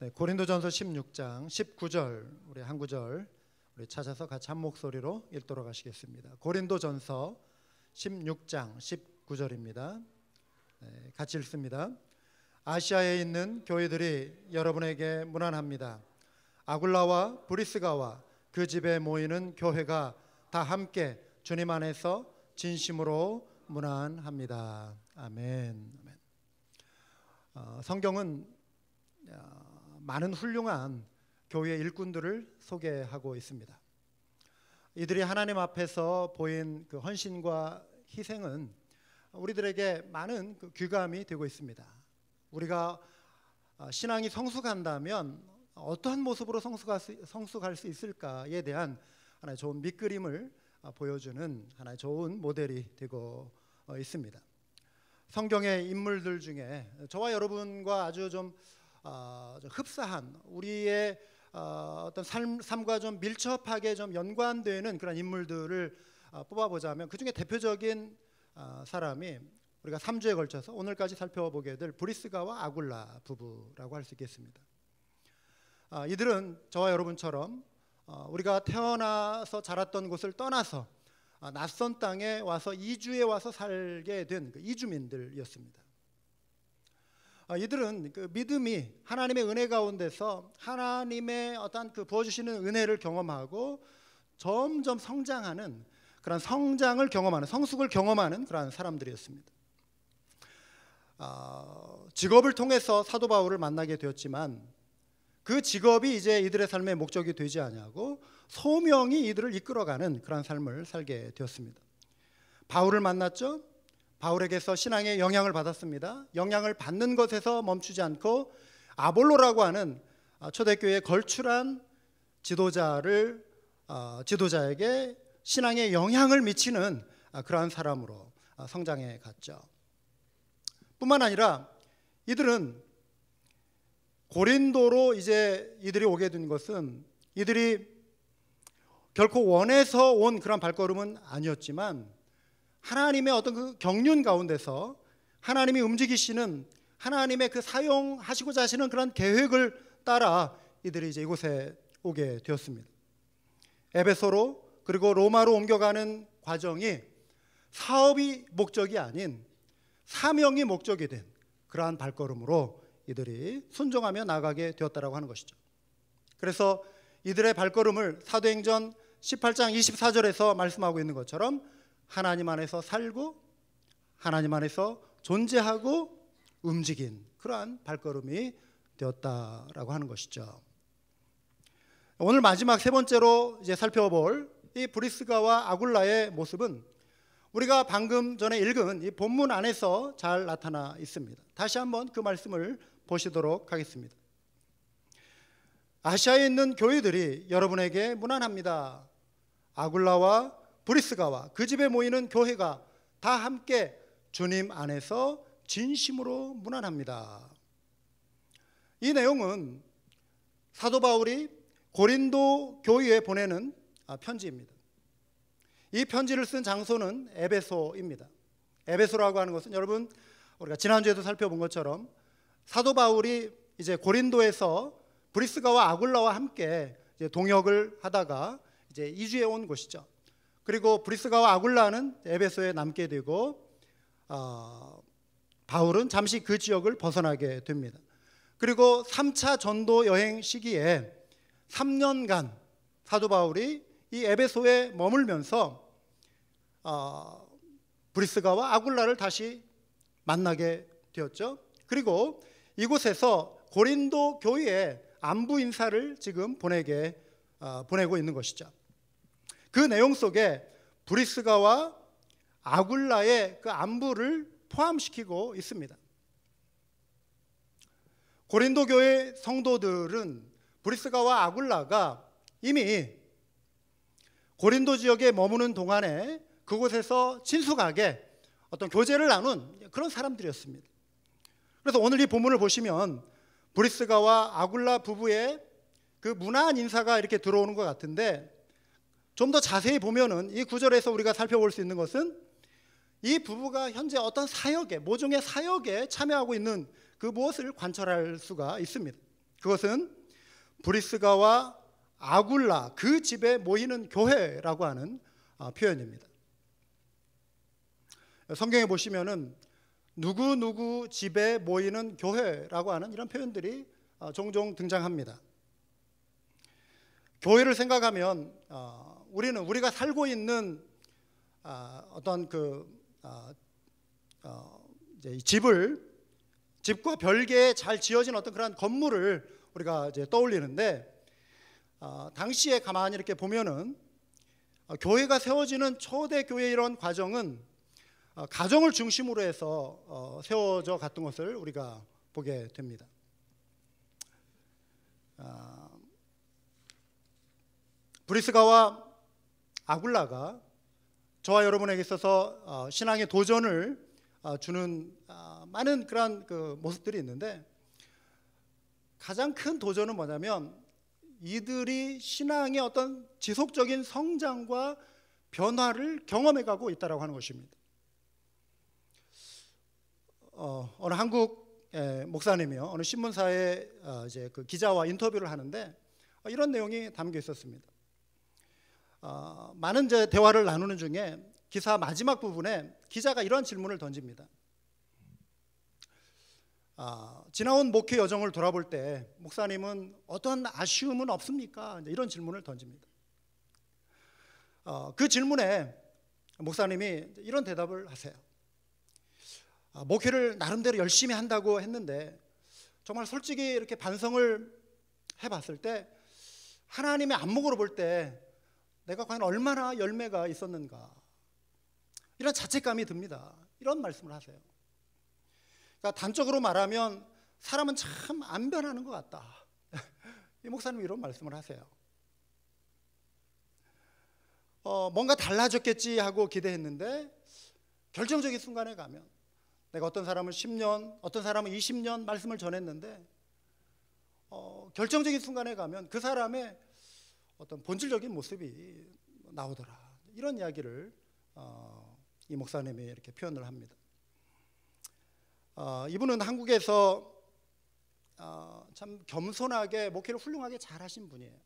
네, 고린도전서 16장 19절 우리 한 구절 우리 찾아서 같이 한 목소리로 읽도록 하시겠습니다. 고린도전서 16장 19절입니다. 네, 같이 읽습니다. 아시아에 있는 교회들이 여러분에게 문안합니다. 아굴라와 브리스가와 그 집에 모이는 교회가 다 함께 주님 안에서 진심으로 문안합니다. 아멘. 성경은 많은 훌륭한 교회 일꾼들을 소개하고 있습니다. 이들이 하나님 앞에서 보인 그 헌신과 희생은 우리들에게 많은 그 귀감이 되고 있습니다. 우리가 신앙이 성숙한다면 어떠한 모습으로 성숙할 수 있을까에 대한 하나의 좋은 밑그림을 보여주는 하나의 좋은 모델이 되고 있습니다. 성경의 인물들 중에 저와 여러분과 아주 좀 흡사한 우리의 어떤 삶과 좀 밀접하게 좀 연관되는 그런 인물들을 뽑아보자면 그 중에 대표적인 사람이 우리가 3주에 걸쳐서 오늘까지 살펴보게 될 브리스가와 아굴라 부부라고 할 수 있겠습니다. 이들은 저와 여러분처럼 우리가 태어나서 자랐던 곳을 떠나서 낯선 땅에 와서 이주에 와서 살게 된 그 이주민들이었습니다. 이들은 그 믿음이 하나님의 은혜 가운데서 하나님의 어떤 그 부어주시는 은혜를 경험하고 점점 성장하는 그런 성장을 경험하는 성숙을 경험하는 그런 사람들이었습니다. 직업을 통해서 사도 바울을 만나게 되었지만 그 직업이 이제 이들의 삶의 목적이 되지 아니하고 소명이 이들을 이끌어가는 그런 삶을 살게 되었습니다. 바울을 만났죠. 바울에게서 신앙의 영향을 받았습니다. 영향을 받는 것에서 멈추지 않고 아볼로라고 하는 초대교회에 걸출한 지도자에게 신앙의 영향을 미치는 그러한 사람으로 성장해 갔죠. 뿐만 아니라 이들은 고린도로 이제 이들이 오게 된 것은 이들이 결코 원해서 온 그런 발걸음은 아니었지만 하나님의 어떤 그 경륜 가운데서 하나님이 움직이시는 하나님의 그 사용하시고자 하시는 그런 계획을 따라 이들이 이제 이곳에 오게 되었습니다. 에베소로 그리고 로마로 옮겨가는 과정이 사업이 목적이 아닌 사명이 목적이 된 그러한 발걸음으로 이들이 순종하며 나가게 되었다라고 하는 것이죠. 그래서 이들의 발걸음을 사도행전 18장 24절에서 말씀하고 있는 것처럼 하나님 안에서 살고 하나님 안에서 존재하고 움직인 그러한 발걸음이 되었다라고 하는 것이죠. 오늘 마지막 세 번째로 이제 살펴볼 이 브리스가와 아굴라의 모습은 우리가 방금 전에 읽은 이 본문 안에서 잘 나타나 있습니다. 다시 한번 그 말씀을 보시도록 하겠습니다. 아시아에 있는 교회들이 여러분에게 문안합니다. 아굴라와 브리스가와 그 집에 모이는 교회가 다 함께 주님 안에서 진심으로 문안합니다. 이 내용은 사도 바울이 고린도 교회에 보내는 편지입니다. 이 편지를 쓴 장소는 에베소입니다. 에베소라고 하는 것은 여러분 우리가 지난주에도 살펴본 것처럼 사도 바울이 이제 고린도에서 브리스가와 아굴라와 함께 이제 동역을 하다가 이제 이주해 온 곳이죠. 그리고 브리스가와 아굴라는 에베소에 남게 되고 바울은 잠시 그 지역을 벗어나게 됩니다. 그리고 3차 전도 여행 시기에 3년간 사도 바울이 이 에베소에 머물면서 브리스가와 아굴라를 다시 만나게 되었죠. 그리고 이곳에서 고린도 교회에 안부 인사를 지금 보내고 있는 것이죠. 그 내용 속에 브리스가와 아굴라의 그 안부를 포함시키고 있습니다. 고린도 교회 성도들은 브리스가와 아굴라가 이미 고린도 지역에 머무는 동안에 그곳에서 친숙하게 어떤 교제를 나눈 그런 사람들이었습니다. 그래서 오늘 이 본문을 보시면 브리스가와 아굴라 부부의 그 문안 인사가 이렇게 들어오는 것 같은데 좀 더 자세히 보면은 이 구절에서 우리가 살펴볼 수 있는 것은 이 부부가 현재 어떤 사역에 모종의 사역에 참여하고 있는 그 무엇을 관찰할 수가 있습니다. 그것은 브리스가와 아굴라 그 집에 모이는 교회라고 하는 표현입니다. 성경에 보시면은 누구 집에 모이는 교회라고 하는 이런 표현들이 종종 등장합니다. 교회를 생각하면 우리는 우리가 살고 있는 어떤 이제 집과 별개에 잘 지어진 어떤 그런 건물을 우리가 이제 떠올리는데, 당시에 가만히 이렇게 보면은 교회가 세워지는 초대 교회의 이런 과정은 가정을 중심으로 해서 세워져 갔던 것을 우리가 보게 됩니다. 브리스가와 아굴라가 저와 여러분에게 있어서 신앙의 도전을 주는 많은 그런 그 모습들이 있는데, 가장 큰 도전은 뭐냐면 이들이 신앙의 어떤 지속적인 성장과 변화를 경험해가고 있다라고 하는 것입니다. 어느 한국 목사님이요, 어느 신문사에 이제 그 기자와 인터뷰를 하는데 이런 내용이 담겨 있었습니다. 많은 이제 대화를 나누는 중에 기사 마지막 부분에 기자가 이런 질문을 던집니다. 지나온 목회 여정을 돌아볼 때 목사님은 어떤 아쉬움은 없습니까? 이런 질문을 던집니다. 그 질문에 목사님이 이런 대답을 하세요. 목회를 나름대로 열심히 한다고 했는데 정말 솔직히 이렇게 반성을 해봤을 때 하나님의 안목으로 볼 때 내가 과연 얼마나 열매가 있었는가, 이런 자책감이 듭니다. 이런 말씀을 하세요. 그러니까 단적으로 말하면 사람은 참 안 변하는 것 같다. 이 목사님이 이런 말씀을 하세요. 뭔가 달라졌겠지 하고 기대했는데 결정적인 순간에 가면, 내가 어떤 사람은 10년, 어떤 사람은 20년 말씀을 전했는데 결정적인 순간에 가면 그 사람의 어떤 본질적인 모습이 나오더라. 이런 이야기를 이 목사님이 이렇게 표현을 합니다. 이분은 한국에서 참 겸손하게 목회를 훌륭하게 잘하신 분이에요.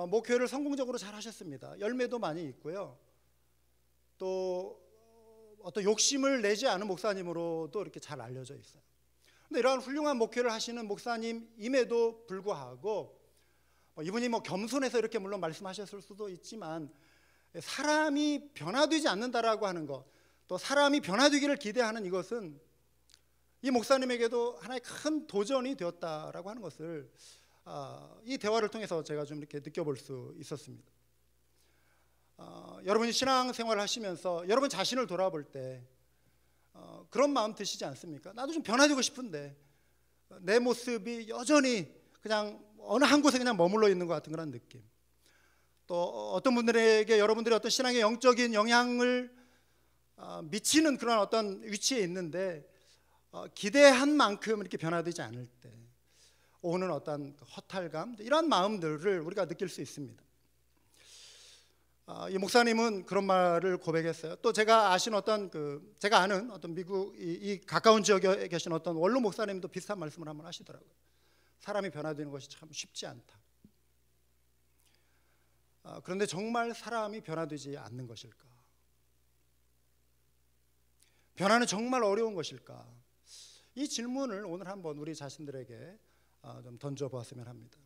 목회를 성공적으로 잘하셨습니다. 열매도 많이 있고요. 또 어떤 욕심을 내지 않은 목사님으로도 이렇게 잘 알려져 있어요. 그런데 이러한 훌륭한 목회를 하시는 목사님임에도 불구하고 이분이 겸손해서 이렇게 물론 말씀하셨을 수도 있지만, 사람이 변화되지 않는다라고 하는 것, 또 사람이 변화되기를 기대하는 이것은 이 목사님에게도 하나의 큰 도전이 되었다라고 하는 것을 이 대화를 통해서 제가 좀 이렇게 느껴볼 수 있었습니다. 여러분이 신앙생활을 하시면서 여러분 자신을 돌아볼 때 그런 마음 드시지 않습니까? 나도 좀 변화되고 싶은데 내 모습이 여전히 그냥 어느 한 곳에 그냥 머물러 있는 것 같은 그런 느낌. 또 어떤 분들에게 여러분들이 어떤 신앙의 영적인 영향을 미치는 그런 어떤 위치에 있는데 기대한 만큼 이렇게 변화되지 않을 때 오는 어떤 허탈감, 이런 마음들을 우리가 느낄 수 있습니다. 이 목사님은 그런 말을 고백했어요. 또 제가 아는 어떤 미국 이 가까운 지역에 계신 어떤 원로 목사님도 비슷한 말씀을 한번 하시더라고요. 사람이 변화되는 것이 참 쉽지 않다. 그런데 정말 사람이 변화되지 않는 것일까? 변화는 정말 어려운 것일까? 이 질문을 오늘 한번 우리 자신들에게 좀 던져보았으면 합니다.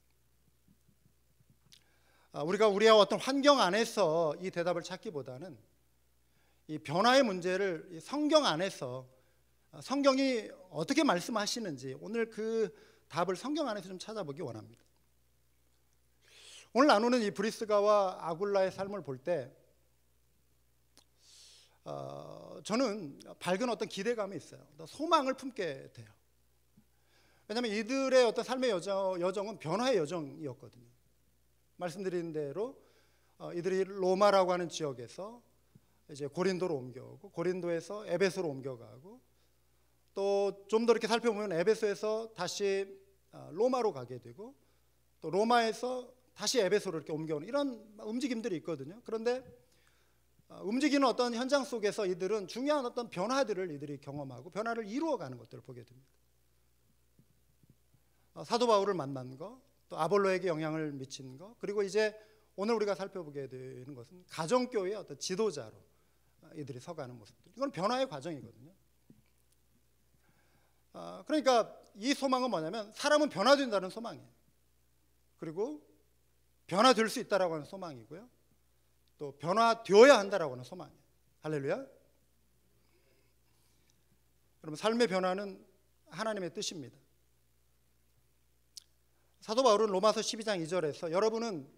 우리가 우리의 어떤 환경 안에서 이 대답을 찾기보다는 이 변화의 문제를 성경 안에서, 성경이 어떻게 말씀하시는지 오늘 그 답을 성경 안에서 좀 찾아보기 원합니다. 오늘 나누는 이 브리스가와 아굴라의 삶을 볼 때 저는 밝은 어떤 기대감이 있어요. 소망을 품게 돼요. 왜냐하면 이들의 어떤 삶의 여정은 변화의 여정이었거든요. 말씀드린 대로 이들이 로마라고 하는 지역에서 이제 고린도로 옮겨오고, 고린도에서 에베소로 옮겨가고, 또 좀 더 이렇게 살펴보면 에베소에서 다시 로마로 가게 되고, 또 로마에서 다시 에베소로 이렇게 옮겨오는 이런 움직임들이 있거든요. 그런데 움직이는 어떤 현장 속에서 이들은 중요한 어떤 변화들을 이들이 경험하고 변화를 이루어가는 것들을 보게 됩니다. 사도 바울을 만난 거, 또 아볼로에게 영향을 미친 거, 그리고 이제 오늘 우리가 살펴보게 되는 것은 가정교회의 어떤 지도자로 이들이 서가는 모습들. 이건 변화의 과정이거든요. 그러니까 이 소망은 뭐냐면 사람은 변화된다는 소망이에요. 그리고 변화될 수 있다라고 하는 소망이고요. 또 변화되어야 한다라고 하는 소망이에요. 할렐루야. 그러면 삶의 변화는 하나님의 뜻입니다. 사도 바울은 로마서 12장 2절에서 여러분은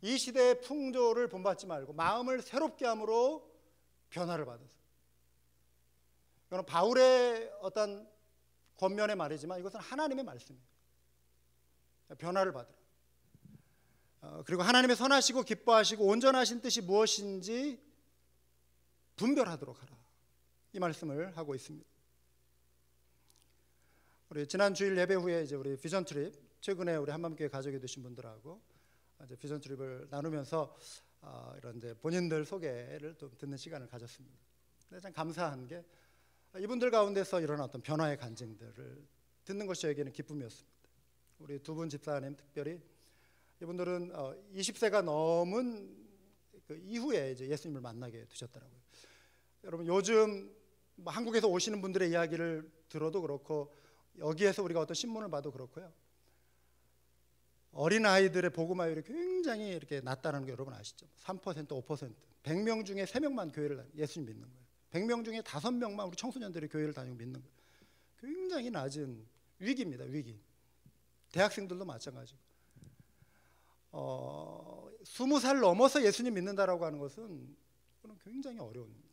이 시대의 풍조를 본받지 말고 마음을 새롭게 함으로 변화를 받으세요. 이건 바울의 어떤 권면의 말이지만 이것은 하나님의 말씀이에요. 변화를 받으라. 그리고 하나님의 선하시고 기뻐하시고 온전하신 뜻이 무엇인지 분별하도록 하라. 이 말씀을 하고 있습니다. 우리 지난 주일 예배 후에 이제 우리 비전 트립, 최근에 우리 한밤교회 가족이 되신 분들하고 이제 비전 트립을 나누면서 이런 이제 본인들 소개를 좀 듣는 시간을 가졌습니다. 참 감사한 게 이분들 가운데서 일어난 어떤 변화의 간증들을 듣는 것이 저에게는 기쁨이었습니다. 우리 두 분 집사님 특별히 이분들은 20세가 넘은 그 이후에 이제 예수님을 만나게 되셨더라고요. 여러분 요즘 한국에서 오시는 분들의 이야기를 들어도 그렇고 여기에서 우리가 어떤 신문을 봐도 그렇고요. 어린 아이들의 복음화율이 굉장히 이렇게 낮다는 거 여러분 아시죠? 3%, 5%. 100명 중에 3명만 교회를 예수님 믿는 거예요. 100명 중에 5명만 우리 청소년들이 교회를 다니고 믿는 거예요. 굉장히 낮은 위기입니다. 위기. 대학생들도 마찬가지고. 20살 넘어서 예수님 믿는다라고 하는 것은 그건 굉장히 어려운 거예요.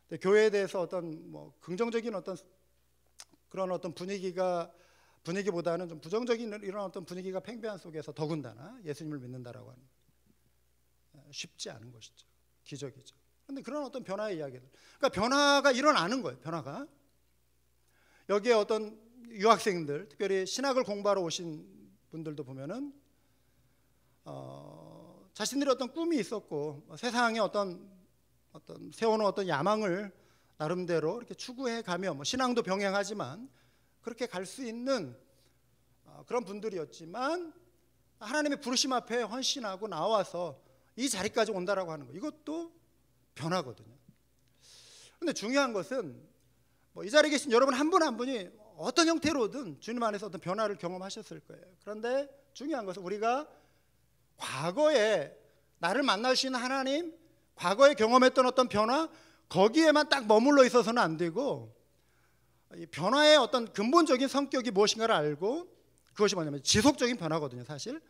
근데 교회에 대해서 어떤 뭐 긍정적인 어떤 그런 어떤 분위기보다는 좀 부정적인 이런 어떤 분위기가 팽배한 속에서 더군다나 예수님을 믿는다라고 하는 쉽지 않은 것이죠. 기적이죠. 그런데 그런 어떤 변화의 이야기들, 그러니까 변화가 일어나는 거예요. 변화가 여기에 어떤 유학생들, 특별히 신학을 공부하러 오신 분들도 보면은 자신들이 어떤 꿈이 있었고 세상에 어떤 세워놓은 어떤 야망을 나름대로 이렇게 추구해 가며 뭐 신앙도 병행하지만 그렇게 갈 수 있는 그런 분들이었지만 하나님의 부르심 앞에 헌신하고 나와서 이 자리까지 온다라고 하는 거, 이것도 변화거든요. 그런데 중요한 것은 뭐 이 자리에 계신 여러분 한 분 한 분이 어떤 형태로든 주님 안에서 어떤 변화를 경험하셨을 거예요. 그런데 중요한 것은 우리가 과거에 나를 만나주신 하나님, 과거에 경험했던 어떤 변화, 거기에만 딱 머물러 있어서는 안 되고 이 변화의 어떤 근본적인 성격이 무엇인가를 알고 그것이 뭐냐면 지속적인 변화거든요. 사실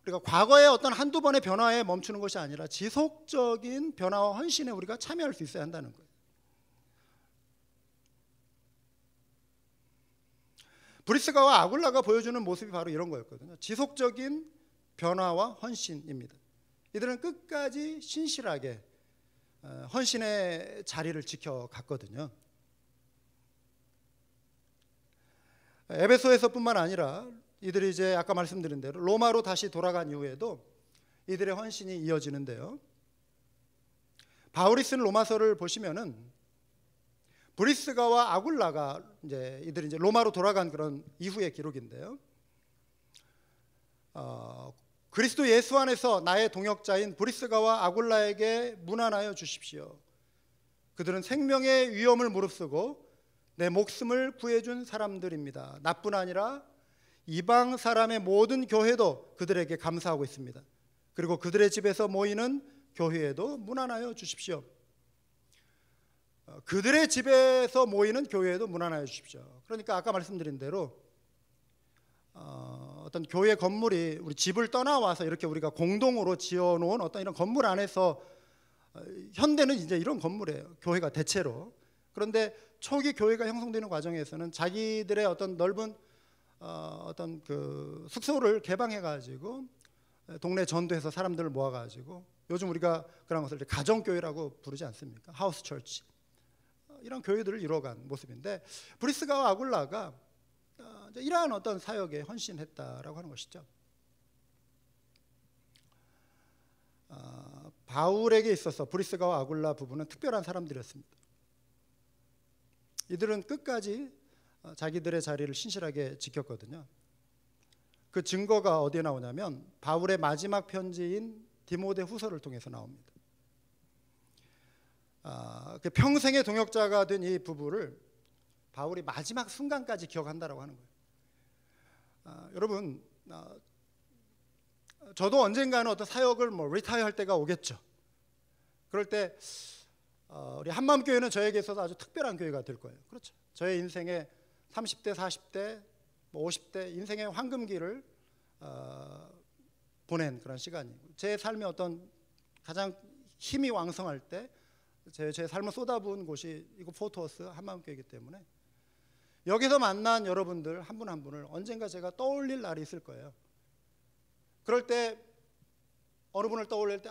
우리가 과거의 어떤 한두 번의 변화에 멈추는 것이 아니라 지속적인 변화와 헌신에 우리가 참여할 수 있어야 한다는 거예요. 브리스가와 아굴라가 보여주는 모습이 바로 이런 거였거든요. 지속적인 변화와 헌신입니다. 이들은 끝까지 신실하게 헌신의 자리를 지켜갔거든요. 에베소에서뿐만 아니라 이들이 이제 아까 말씀드린 대로 로마로 다시 돌아간 이후에도 이들의 헌신이 이어지는데요. 바울이 쓴 로마서를 보시면은 브리스가와 아굴라가 이들이 이제 로마로 돌아간 그런 이후의 기록인데요. 그리스도 예수 안에서 나의 동역자인 브리스가와 아굴라에게 문안하여 주십시오. 그들은 생명의 위험을 무릅쓰고 내 목숨을 구해준 사람들입니다. 나뿐 아니라 이방 사람의 모든 교회도 그들에게 감사하고 있습니다. 그리고 그들의 집에서 모이는 교회에도 문안하여 주십시오. 그들의 집에서 모이는 교회에도 문안하여 주십시오. 그러니까 아까 말씀드린 대로 어떤 교회 건물이 우리 집을 떠나와서 이렇게 우리가 공동으로 지어놓은 어떤 이런 건물 안에서 현대는 이제 이런 건물이에요. 교회가 대체로. 그런데 초기 교회가 형성되는 과정에서는 자기들의 어떤 넓은 어떤 그 숙소를 개방해 가지고 동네 전도해서 사람들을 모아 가지고 요즘 우리가 그런 것을 가정 교회라고 부르지 않습니까? 하우스 처치. 이런 교회들을 이뤄간 모습인데 브리스가와 아굴라가 이러한 어떤 사역에 헌신했다라고 하는 것이죠. 바울에게 있어서 브리스가와 아굴라 부부는 특별한 사람들이었습니다. 이들은 끝까지 자기들의 자리를 신실하게 지켰거든요. 그 증거가 어디에 나오냐면 바울의 마지막 편지인 디모데후서를 통해서 나옵니다. 그 평생의 동역자가 된 이 부부를 바울이 마지막 순간까지 기억한다라고 하는 거예요. 여러분, 저도 언젠가는 어떤 사역을 리타이어 할 때가 오겠죠. 그럴 때 우리 한마음교회는 저에게 있어서 아주 특별한 교회가 될 거예요. 그렇죠. 저의 인생의 30대, 40대, 50대 인생의 황금기를 보낸 그런 시간이고, 제 삶의 어떤 가장 힘이 왕성할 때 제 삶을 쏟아부은 곳이 이곳 포트워스 한마음교회이기 때문에 여기서 만난 여러분들 한 분 한 분을 언젠가 제가 떠올릴 날이 있을 거예요. 그럴 때 어느 분을 떠올릴 때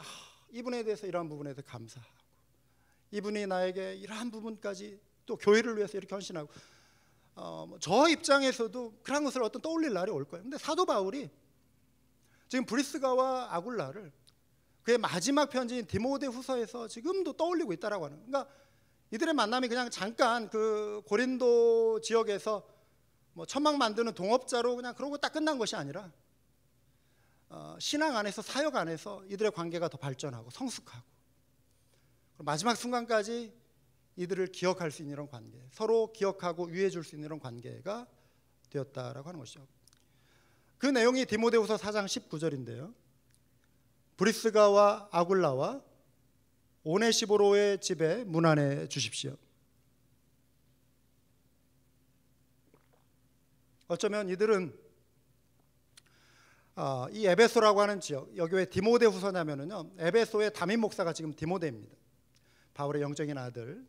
이분에 대해서 이러한 부분에 대해서 감사하고, 이분이 나에게 이러한 부분까지 또 교회를 위해서 이렇게 헌신하고, 저 입장에서도 그런 것을 어떤 떠올릴 날이 올 거예요. 근데 사도 바울이 지금 브리스가와 아굴라를 그의 마지막 편지인 디모데후서에서 지금도 떠올리고 있다라고 하는. 그러니까 이들의 만남이 그냥 잠깐 그 고린도 지역에서 천막 만드는 동업자로 그냥 그러고 딱 끝난 것이 아니라 신앙 안에서, 사역 안에서 이들의 관계가 더 발전하고 성숙하고 마지막 순간까지 이들을 기억할 수 있는 이런 관계, 서로 기억하고 위해 줄 수 있는 이런 관계가 되었다라고 하는 것이죠. 그 내용이 디모데후서 4장 19절인데요. 브리스가와 아굴라와 오네시보로의 집에 문안해 주십시오. 어쩌면 이들은 이 에베소라고 하는 지역, 여기 왜 디모데후서냐면요, 에베소의 담임 목사가 지금 디모데입니다. 바울의 영적인 아들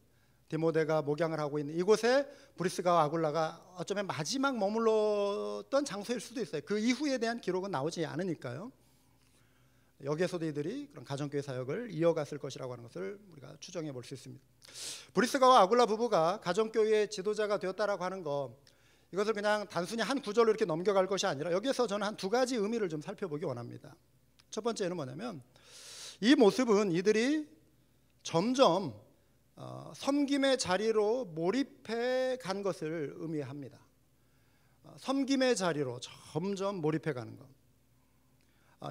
디모데가 목양을 하고 있는 이곳에 브리스가와 아굴라가 어쩌면 마지막 머물렀던 장소일 수도 있어요. 그 이후에 대한 기록은 나오지 않으니까요. 여기에서도 이들이 그런 가정교회 사역을 이어갔을 것이라고 하는 것을 우리가 추정해 볼 수 있습니다. 브리스가와 아굴라 부부가 가정교회의 지도자가 되었다라고 하는 거, 이것을 그냥 단순히 한 구절로 이렇게 넘겨갈 것이 아니라 여기에서 저는 한 두 가지 의미를 좀 살펴보기 원합니다. 첫 번째는 뭐냐면 이 모습은 이들이 점점 섬김의 자리로 몰입해 간 것을 의미합니다. 섬김의 자리로 점점 몰입해 가는 것.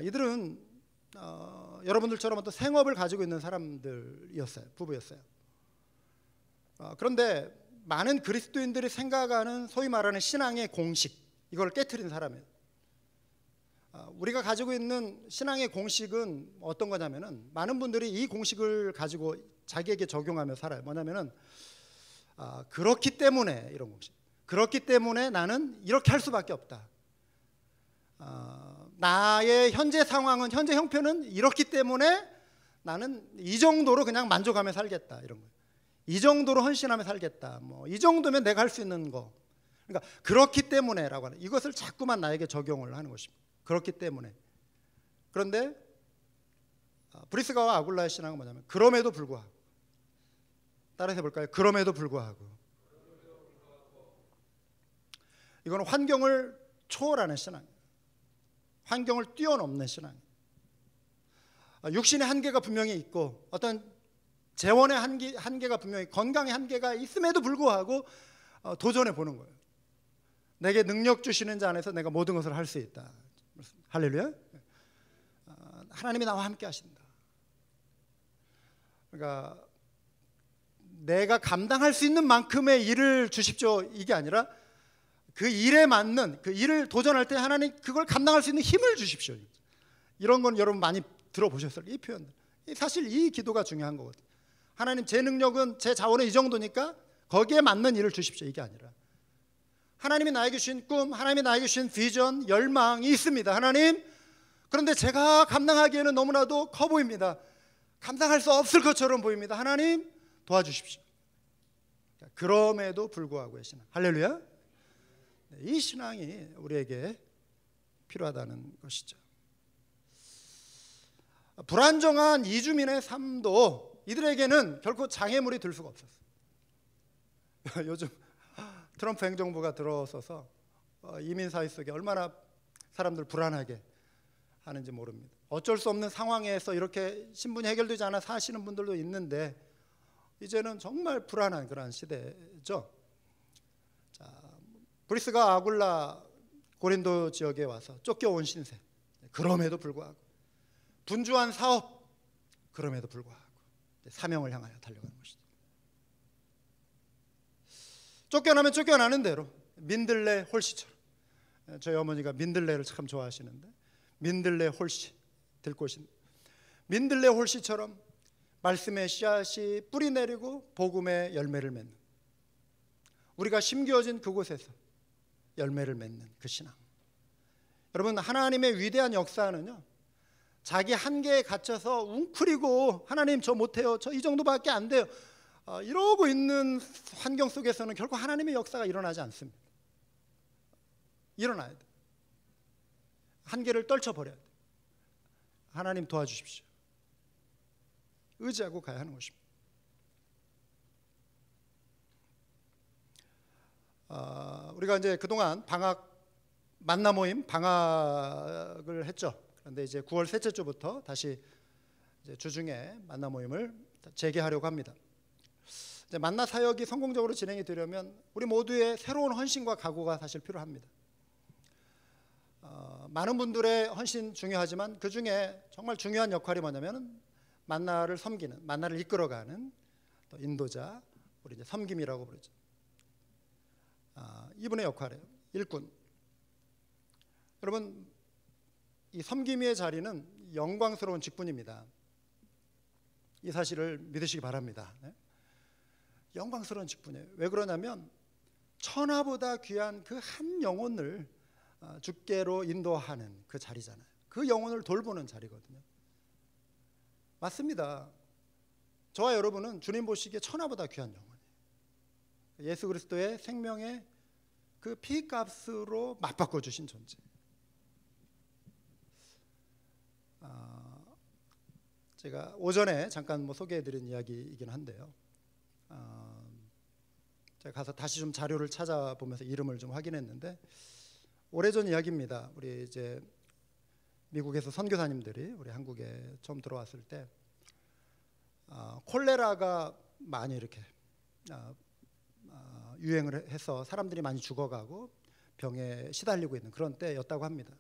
이들은 여러분들처럼 어떤 생업을 가지고 있는 사람들이었어요. 부부였어요. 그런데 많은 그리스도인들이 생각하는 소위 말하는 신앙의 공식, 이걸 깨트린 사람이에요. 우리가 가지고 있는 신앙의 공식은 어떤 거냐면은 많은 분들이 이 공식을 가지고 자기에게 적용하며 살아요. 뭐냐면은 그렇기 때문에, 이런 공식, 그렇기 때문에 나는 이렇게 할 수밖에 없다. 나의 현재 상황은, 현재 형편은 이렇기 때문에 나는 이 정도로 그냥 만족하며 살겠다, 이런 거예요. 이 정도로 헌신하며 살겠다, 이 정도면 내가 할 수 있는 거. 그러니까 그렇기 때문에라고 하는, 이것을 자꾸만 나에게 적용을 하는 것입니다. 그렇기 때문에. 그런데 브리스가와 아굴라의 신앙은 뭐냐면 그럼에도 불구하고, 따라서 해볼까요? 그럼에도 불구하고. 이거는 환경을 초월하는 신앙, 환경을 뛰어넘는 신앙. 육신의 한계가 분명히 있고 어떤 재원의 한계가 분명히, 건강의 한계가 있음에도 불구하고 도전해 보는 거예요. 내게 능력 주시는 자 안에서 내가 모든 것을 할 수 있다. 할렐루야. 하나님이 나와 함께 하신다. 그러니까 내가 감당할 수 있는 만큼의 일을 주십시오, 이게 아니라 그 일에 맞는, 그 일을 도전할 때 하나님 그걸 감당할 수 있는 힘을 주십시오. 이런 건 여러분 많이 들어보셨어요, 이 표현들. 사실 이 기도가 중요한 거거든요. 하나님, 제 능력은, 제 자원은 이 정도니까 거기에 맞는 일을 주십시오, 이게 아니라 하나님이 나에게 주신 꿈, 하나님이 나에게 주신 비전, 열망이 있습니다. 하나님, 그런데 제가 감당하기에는 너무나도 커 보입니다. 감당할 수 없을 것처럼 보입니다. 하나님 도와주십시오. 그럼에도 불구하고의 신앙. 할렐루야. 이 신앙이 우리에게 필요하다는 것이죠. 불안정한 이주민의 삶도 이들에게는 결코 장애물이 될 수가 없었어요. 요즘 트럼프 행정부가 들어서서 이민 사회 속에 얼마나 사람들 불안하게 하는지 모릅니다. 어쩔 수 없는 상황에서 이렇게 신분이 해결되지 않아 사시는 분들도 있는데 이제는 정말 불안한 그런 시대죠. 자, 브리스가 아굴라 고린도 지역에 와서 쫓겨온 신세, 그럼에도 불구하고 분주한 사업, 그럼에도 불구하고 사명을 향하여 달려가는 것이죠. 쫓겨나면 쫓겨나는 대로 민들레 홀씨처럼, 저희 어머니가 민들레를 참 좋아하시는데 민들레 홀씨, 들꽃인 민들레 홀씨처럼 말씀의 씨앗이 뿌리 내리고 복음의 열매를 맺는, 우리가 심겨진 그곳에서 열매를 맺는 그 신앙. 여러분, 하나님의 위대한 역사는요, 자기 한계에 갇혀서 웅크리고 하나님 저 못해요, 저 이 정도밖에 안 돼요, 이러고 있는 환경 속에서는 결코 하나님의 역사가 일어나지 않습니다. 일어나야 돼. 한계를 떨쳐버려야 돼. 하나님 도와주십시오. 의지하고 가야 하는 것입니다. 우리가 이제 그동안 만나 모임 방학을 했죠. 그런데 이제 9월 셋째 주부터 다시 이제 주중에 만나 모임을 재개하려고 합니다. 이제 만나 사역이 성공적으로 진행이 되려면 우리 모두의 새로운 헌신과 각오가 사실 필요합니다. 많은 분들의 헌신 중요하지만 그 중에 정말 중요한 역할이 뭐냐면 만나를 섬기는, 만나를 이끌어가는 또 인도자, 우리 이제 섬김이라고 부르죠. 이분의 역할이에요. 일꾼. 여러분, 이 섬김의 자리는 영광스러운 직분입니다. 이 사실을 믿으시기 바랍니다. 영광스러운 직분이에요. 왜 그러냐면 천하보다 귀한 그 한 영혼을 주께로 인도하는 그 자리잖아요. 그 영혼을 돌보는 자리거든요. 맞습니다. 저와 여러분은 주님 보시기에 천하보다 귀한 영혼이에요. 예수 그리스도의 생명의 그 피값으로 맞바꿔 주신 존재. 제가 오전에 잠깐 소개해드린 이야기이긴 한데요. 제가 가서 다시 좀 자료를 찾아보면서 이름을 좀 확인했는데 오래전 이야기입니다. 우리 이제 미국에서 선교사님들이 우리 한국에 처음 들어왔을 때 콜레라가 많이 이렇게 유행을 해서 사람들이 많이 죽어가고 병에 시달리고 있는 그런 때였다고 합니다.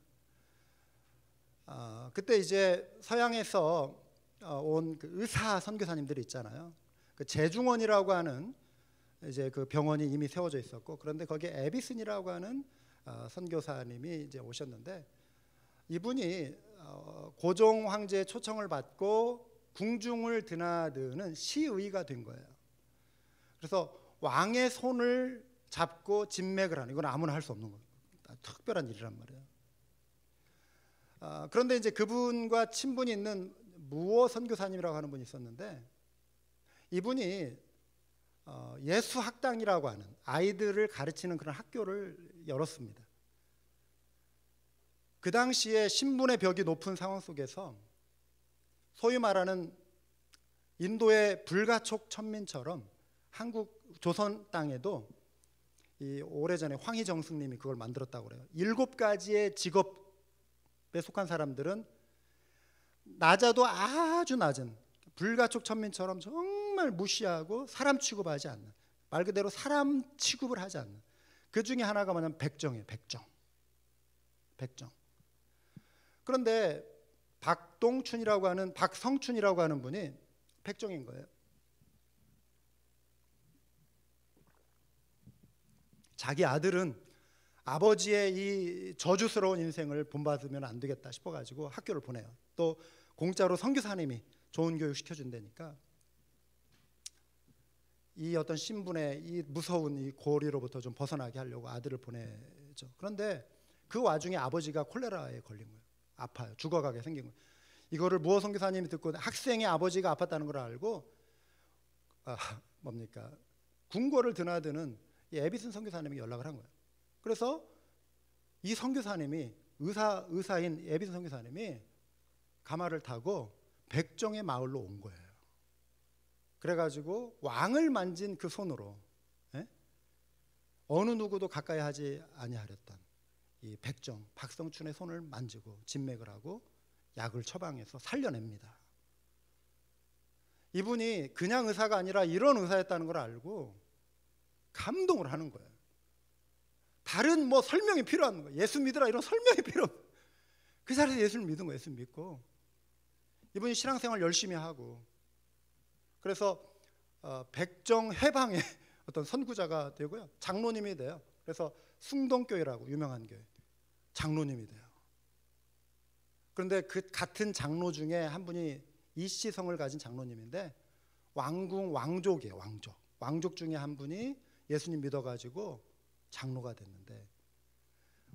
그때 이제 서양에서 온 그 의사 선교사님들이 있잖아요. 그 재중원이라고 하는 이제 그 병원이 이미 세워져 있었고, 그런데 거기에 에비슨이라고 하는 선교사님이 이제 오셨는데, 이분이 고종 황제의 초청을 받고 궁중을 드나드는 시의가 된 거예요. 그래서 왕의 손을 잡고 진맥을 하는, 이건 아무나 할 수 없는 거예요. 특별한 일이란 말이에요. 그런데 이제 그분과 친분이 있는 무어 선교사님이라고 하는 분이 있었는데, 이분이 예수학당이라고 하는 아이들을 가르치는 그런 학교를 열었습니다. 그 당시에 신분의 벽이 높은 상황 속에서 소위 말하는 인도의 불가촉 천민처럼 한국 조선 땅에도 이 오래전에 황희정승님이 그걸 만들었다고 그래요. 7가지의 직업에 속한 사람들은 낮아도 아주 낮은 불가촉 천민처럼 정말 무시하고 사람 취급하지 않는, 말 그대로 사람 취급을 하지 않는, 그 중에 하나가 뭐냐면 백정이에요. 백정. 그런데 박성춘이라고 하는 분이 백정인 거예요. 자기 아들은 아버지의 이 저주스러운 인생을 본받으면 안 되겠다 싶어가지고 학교를 보내요. 또 공짜로 선교사님이 좋은 교육 시켜준다니까 이 어떤 신분의 이 무서운 이 고리로부터 좀 벗어나게 하려고 아들을 보내죠. 그런데 그 와중에 아버지가 콜레라에 걸린 거예요. 아파요. 죽어가게 생긴 거예요. 이거를 무어 선교사님이 듣고 학생의 아버지가 아팠다는 걸 알고 궁궐을 드나드는 이 에비슨 선교사님에게 연락을 한 거예요. 그래서 이 선교사님이 의사인 에비슨 선교사님이 가마를 타고 백정의 마을로 온 거예요. 그래가지고 왕을 만진 그 손으로 어느 누구도 가까이 하지 아니하렸던 이 백정 박성춘의 손을 만지고 진맥을 하고 약을 처방해서 살려냅니다. 이분이 그냥 의사가 아니라 이런 의사였다는 걸 알고 감동을 하는 거예요. 다른 뭐 설명이 필요한 거예요. 예수 믿으라 이런 설명이 필요 없어요. 그 자리에서 예수를 믿은 거예요. 예수 믿고 이분이 신앙생활 열심히 하고 그래서 백정 해방의 어떤 선구자가 되고요. 장로님이 돼요. 그래서 숭동교회라고 유명한 교회 장로님이 돼요. 그런데 그 같은 장로 중에 한 분이 이씨성을 가진 장로님인데 왕족이에요. 왕족 중에 한 분이 예수님 믿어가지고 장로가 됐는데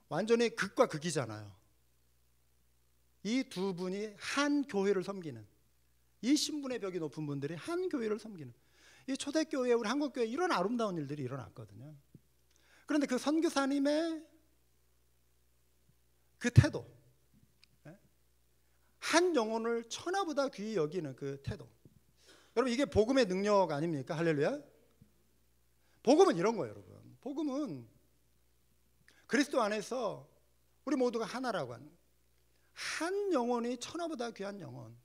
완전히 극과 극이잖아요. 이 두 분이 한 교회를 섬기는, 이 신분의 벽이 높은 분들이 한 교회를 섬기는, 이 초대교회 우리 한국교회 이런 아름다운 일들이 일어났거든요. 그런데 그 선교사님의 그 태도, 한 영혼을 천하보다 귀히 여기는 그 태도, 여러분 이게 복음의 능력 아닙니까? 할렐루야. 복음은 이런 거예요. 여러분 복음은 그리스도 안에서 우리 모두가 하나라고 하는, 한 영혼이 천하보다 귀한 영혼.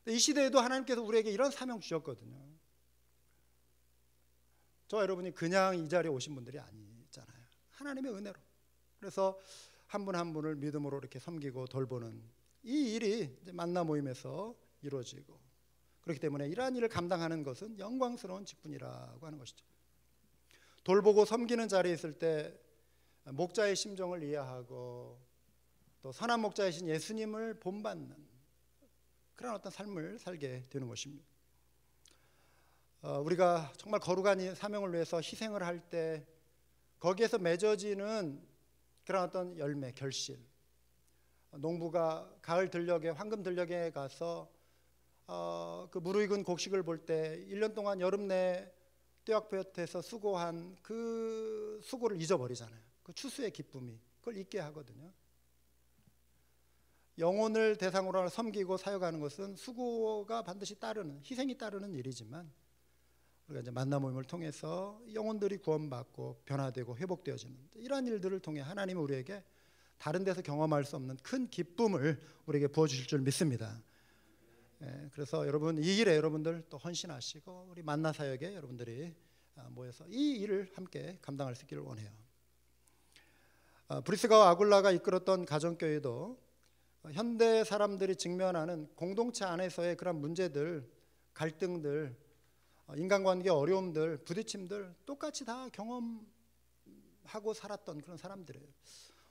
이 시대에도 하나님께서 우리에게 이런 사명 주셨거든요. 저와 여러분이 그냥 이 자리에 오신 분들이 아니잖아요. 하나님의 은혜로. 그래서 한 분 한 분을 믿음으로 이렇게 섬기고 돌보는 이 일이 이제 만나 모임에서 이루어지고, 그렇기 때문에 이러한 일을 감당하는 것은 영광스러운 직분이라고 하는 것이죠. 돌보고 섬기는 자리에 있을 때 목자의 심정을 이해하고 또 선한 목자이신 예수님을 본받는 그런 어떤 삶을 살게 되는 것입니다. 우리가 정말 거룩한 이 사명을 위해서 희생을 할 때 거기에서 맺어지는 그런 어떤 열매, 결실. 농부가 가을 들녘에, 황금 들녘에 가서 그 무르익은 곡식을 볼 때 1년 동안 여름 내 떼약볕에서 수고한 그 수고를 잊어버리잖아요. 그 추수의 기쁨이 그걸 잊게 하거든요. 영혼을 대상으로 섬기고 사역하는 것은 수고가 반드시 따르는, 희생이 따르는 일이지만 우리가 이제 만나 모임을 통해서 영혼들이 구원받고 변화되고 회복되어지는 이러한 일들을 통해 하나님은 우리에게 다른 데서 경험할 수 없는 큰 기쁨을 우리에게 부어주실 줄 믿습니다. 그래서 여러분 이 일에 여러분들 또 헌신하시고 우리 만나 사역에 여러분들이 모여서 이 일을 함께 감당할 수 있기를 원해요. 브리스가와 아굴라가 이끌었던 가정교회도 현대 사람들이 직면하는 공동체 안에서의 그런 문제들, 갈등들, 인간관계 어려움들, 부딪힘들 똑같이 다 경험하고 살았던 그런 사람들이에요.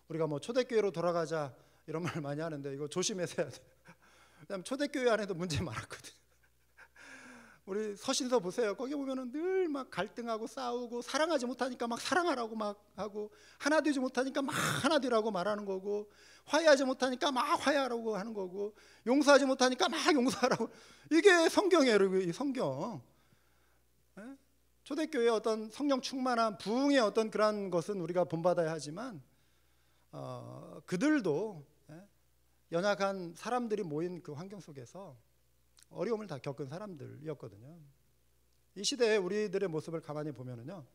우리가 뭐 초대교회로 돌아가자 이런 말 많이 하는데 이거 조심해서 해야 돼요. 왜냐하면 초대교회 안에도 문제 많았거든요. 우리 서신서 보세요. 거기 보면은 늘 막 갈등하고 싸우고, 사랑하지 못하니까 막 사랑하라고 막 하고, 하나 되지 못하니까 막 하나 되라고 말하는 거고, 화해하지 못하니까 막 화해하라고 하는 거고, 용서하지 못하니까 막 용서하라고. 이게 성경이에요. 이 성경. 초대교회의 어떤 성령 충만한 부흥의 어떤 그런 것은 우리가 본받아야 하지만 그들도 연약한 사람들이 모인 그 환경 속에서 어려움을 다 겪은 사람들이었거든요. 이 시대에 우리들의 모습을 가만히 보면은요,